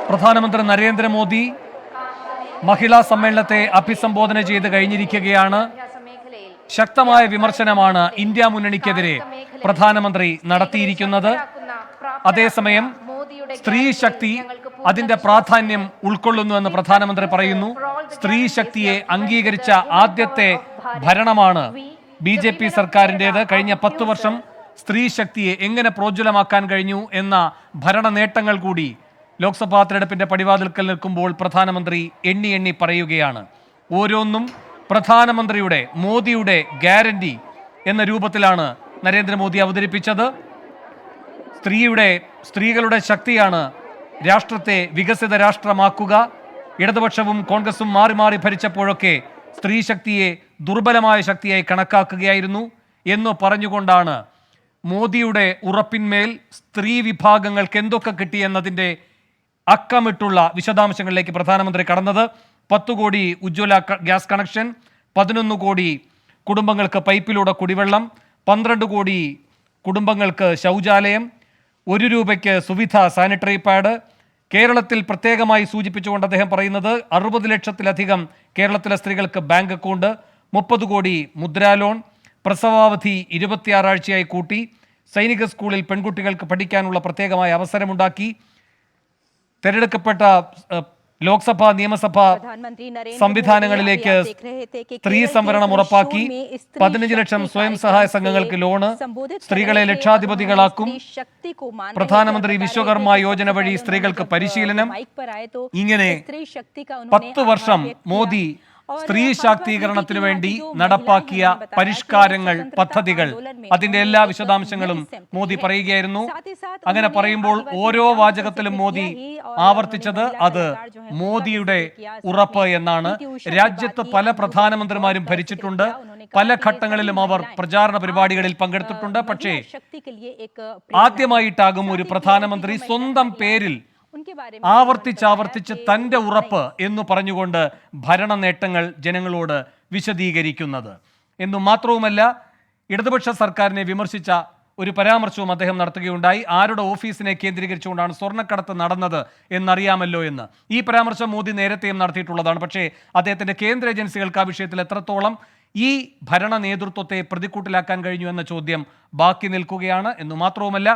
പ്രധാനമന്ത്രി നരേന്ദ്രമോദി മഹിളാ സമ്മേളനത്തെ അഭിസംബോധന ചെയ്ത് കഴിഞ്ഞിരിക്കുകയാണ്. ശക്തമായ വിമർശനമാണ് ഇന്ത്യ മുന്നണിക്കെതിരെ പ്രധാനമന്ത്രി നടത്തിയിരിക്കുന്നത്. അതേസമയം സ്ത്രീ ശക്തി അതിന്റെ പ്രാധാന്യം ഉൾക്കൊള്ളുന്നുവെന്ന് പ്രധാനമന്ത്രി പറയുന്നു. സ്ത്രീ ശക്തിയെ അംഗീകരിച്ച ആദ്യത്തെ ഭരണമാണ് BJP സർക്കാരിൻ്റേത്. കഴിഞ്ഞ 10 വർഷം സ്ത്രീ ശക്തിയെ എങ്ങനെ പ്രോജ്വലമാക്കാൻ കഴിഞ്ഞു എന്ന ഭരണ നേട്ടങ്ങൾ കൂടി ലോക്സഭാ തെരഞ്ഞെടുപ്പിന്റെ പടിവാതിൽക്കൽ നിൽക്കുമ്പോൾ പ്രധാനമന്ത്രി എണ്ണി എണ്ണി പറയുകയാണ്. ഓരോന്നും പ്രധാനമന്ത്രിയുടെ, മോദിയുടെ ഗ്യാരണ്ടി എന്ന രൂപത്തിലാണ് നരേന്ദ്രമോദി അവതരിപ്പിച്ചത്. സ്ത്രീകളുടെ ശക്തിയാണ് രാഷ്ട്രത്തെ വികസിത രാഷ്ട്രമാക്കുക. ഇടതുപക്ഷവും കോൺഗ്രസും മാറി മാറി ഭരിച്ചപ്പോഴൊക്കെ സ്ത്രീ ശക്തിയെ ദുർബലമായ ശക്തിയായി കണക്കാക്കുകയായിരുന്നു എന്ന് പറഞ്ഞുകൊണ്ടാണ് മോദിയുടെ ഉറപ്പിന്മേൽ സ്ത്രീ വിഭാഗങ്ങൾക്ക് എന്തൊക്കെ കിട്ടിയെന്നതിൻ്റെ അക്കമിട്ടുള്ള വിശദാംശങ്ങളിലേക്ക് പ്രധാനമന്ത്രി കടന്നത്. 10 കോടി ഉജ്ജ്വല ഗ്യാസ് കണക്ഷൻ, 11 കോടി കുടുംബങ്ങൾക്ക് പൈപ്പിലൂടെ കുടിവെള്ളം, 12 കോടി കുടുംബങ്ങൾക്ക് ശൗചാലയം, 1 രൂപയ്ക്ക് സുവിധ സാനിറ്ററി പാഡ്. കേരളത്തിൽ പ്രത്യേകമായി സൂചിപ്പിച്ചുകൊണ്ട് അദ്ദേഹം പറയുന്നത് 60 ലക്ഷത്തിലധികം കേരളത്തിലെ സ്ത്രീകൾക്ക് ബാങ്ക് അക്കൗണ്ട്, 30 കോടി മുദ്രാ ലോൺ, പ്രസവാവധി 26 ആഴ്ചയായി കൂട്ടി, സൈനിക സ്കൂളിൽ പെൺകുട്ടികൾക്ക് പഠിക്കാനുള്ള പ്രത്യേകമായ അവസരമുണ്ടാക്കി, തെരഞ്ഞെടുക്കപ്പെട്ട ലോക്സഭ നിയമസഭ സംവിധാനങ്ങളിലേക്ക് സ്ത്രീ സംവരണം ഉറപ്പാക്കി, 15 ലക്ഷം സ്വയം സഹായ സംഘങ്ങൾക്ക് ലോണ്, സ്ത്രീകളെ ലക്ഷാധിപതികളാക്കും, പ്രധാനമന്ത്രി വിശ്വകർമ്മ യോജന വഴി സ്ത്രീകൾക്ക് പരിശീലനം. ഇങ്ങനെ 10 വർഷം മോദി സ്ത്രീ ശാക്തീകരണത്തിനു വേണ്ടി നടപ്പാക്കിയ പരിഷ്കാരങ്ങൾ, പദ്ധതികൾ, അതിന്റെ എല്ലാ വിശദാംശങ്ങളും മോദി പറയുകയായിരുന്നു. അങ്ങനെ പറയുമ്പോൾ ഓരോ വാചകത്തിലും മോദി ആവർത്തിച്ചത് അത് മോദിയുടെ ഉറപ്പ് എന്നാണ്. രാജ്യത്ത് പല പ്രധാനമന്ത്രിമാരും ഭരിച്ചിട്ടുണ്ട്, പല ഘട്ടങ്ങളിലും അവർ പ്രചാരണ പരിപാടികളിൽ പങ്കെടുത്തിട്ടുണ്ട്. പക്ഷേ ആദ്യമായിട്ടാകും ഒരു പ്രധാനമന്ത്രി സ്വന്തം പേരിൽ ആവർത്തിച്ച് തന്റെ ഉറപ്പ് എന്ന് പറഞ്ഞുകൊണ്ട് ഭരണ നേട്ടങ്ങൾ ജനങ്ങളോട് വിശദീകരിക്കുന്നത്. എന്നു മാത്രവുമല്ല, ഇടതുപക്ഷ സർക്കാരിനെ വിമർശിച്ച ഒരു പരാമർശവും അദ്ദേഹം നടത്തുകയുണ്ടായി. ആരുടെ ഓഫീസിനെ കേന്ദ്രീകരിച്ചുകൊണ്ടാണ് സ്വർണ്ണക്കടത്ത് നടന്നത് എന്നറിയാമല്ലോ എന്ന്. ഈ പരാമർശം മോദി നേരത്തെയും നടത്തിയിട്ടുള്ളതാണ്. പക്ഷേ അദ്ദേഹത്തിന്റെ കേന്ദ്ര ഏജൻസികൾക്ക് ആ വിഷയത്തിൽ എത്രത്തോളം ഈ ഭരണ നേതൃത്വത്തെ പ്രതിക്കൂട്ടിലാക്കാൻ കഴിഞ്ഞു എന്ന ചോദ്യം ബാക്കി നിൽക്കുകയാണ്. എന്നു മാത്രവുമല്ല,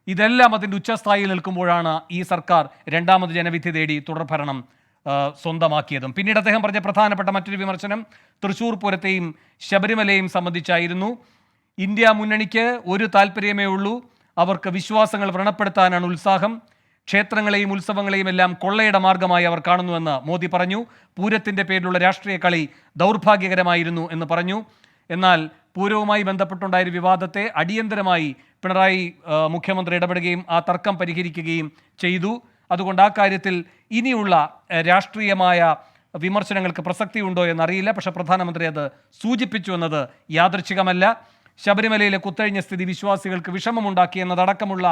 ഇതെല്ലാം അതിൻ്റെ ഉച്ചസ്ഥായിയിൽ നിൽക്കുമ്പോഴാണ് ഈ സർക്കാർ രണ്ടാമത് ജനവിധി തേടി തുടർഭരണം സ്വന്തമാക്കിയതും. പിന്നീട് അദ്ദേഹം പറഞ്ഞ പ്രധാനപ്പെട്ട മറ്റൊരു വിമർശനം തൃശ്ശൂർ പൂരത്തെയും ശബരിമലയെയും സംബന്ധിച്ചായിരുന്നു. ഇന്ത്യ മുന്നണിക്ക് ഒരു താല്പര്യമേ ഉള്ളൂ, അവർക്ക് വിശ്വാസങ്ങൾ വ്രണപ്പെടുത്താനാണ് ഉത്സാഹം. ക്ഷേത്രങ്ങളെയും ഉത്സവങ്ങളെയും എല്ലാം കൊള്ളയുടെ മാർഗമായി അവർ കാണുന്നുവെന്ന് മോദി പറഞ്ഞു. പൂരത്തിൻ്റെ പേരിലുള്ള രാഷ്ട്രീയ കളി ദൗർഭാഗ്യകരമായിരുന്നു എന്ന് പറഞ്ഞു. എന്നാൽ പൂരവുമായി ബന്ധപ്പെട്ടുണ്ടായ വിവാദത്തെ അടിയന്തരമായി പിണറായി മുഖ്യമന്ത്രി ഇടപെടുകയും ആ തർക്കം പരിഹരിക്കുകയും ചെയ്തു. അതുകൊണ്ട് ആ കാര്യത്തിൽ ഇനിയുള്ള രാഷ്ട്രീയമായ വിമർശനങ്ങൾക്ക് പ്രസക്തിയുണ്ടോ എന്നറിയില്ല. പക്ഷേ പ്രധാനമന്ത്രി അത് സൂചിപ്പിച്ചു എന്നത് യാദൃച്ഛികമല്ല. ശബരിമലയിലെ കുത്തഴിഞ്ഞ സ്ഥിതി വിശ്വാസികൾക്ക് വിഷമമുണ്ടാക്കി എന്നതടക്കമുള്ള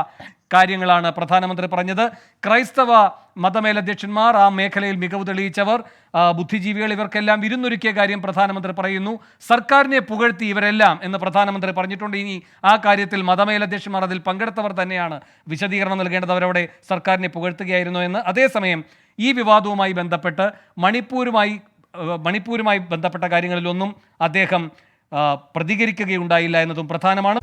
കാര്യങ്ങളാണ് പ്രധാനമന്ത്രി പറഞ്ഞത്. ക്രൈസ്തവ മതമേലധ്യക്ഷന്മാർ, ആ മേഖലയിൽ മികവ് തെളിയിച്ചവർ, ബുദ്ധിജീവികൾ, ഇവർക്കെല്ലാം വിരുന്നൊരുക്കിയ കാര്യം പ്രധാനമന്ത്രി പറയുന്നു. സർക്കാരിനെ പുകഴ്ത്തി ഇവരെല്ലാം എന്ന് പ്രധാനമന്ത്രി പറഞ്ഞിട്ടുണ്ട്. ഇനി ആ കാര്യത്തിൽ മതമേലധ്യക്ഷന്മാർ, അതിൽ പങ്കെടുത്തവർ തന്നെയാണ് വിശദീകരണം നൽകേണ്ടത്. അവരവിടെ സർക്കാരിനെ പുകഴ്ത്തുകയായിരുന്നു എന്ന്. അതേസമയം ഈ വിവാദവുമായി ബന്ധപ്പെട്ട് മണിപ്പൂരുമായി ബന്ധപ്പെട്ട കാര്യങ്ങളിലൊന്നും അദ്ദേഹം പ്രതികരിക്കുകയുണ്ടായില്ല എന്നതും പ്രധാനമാണ്.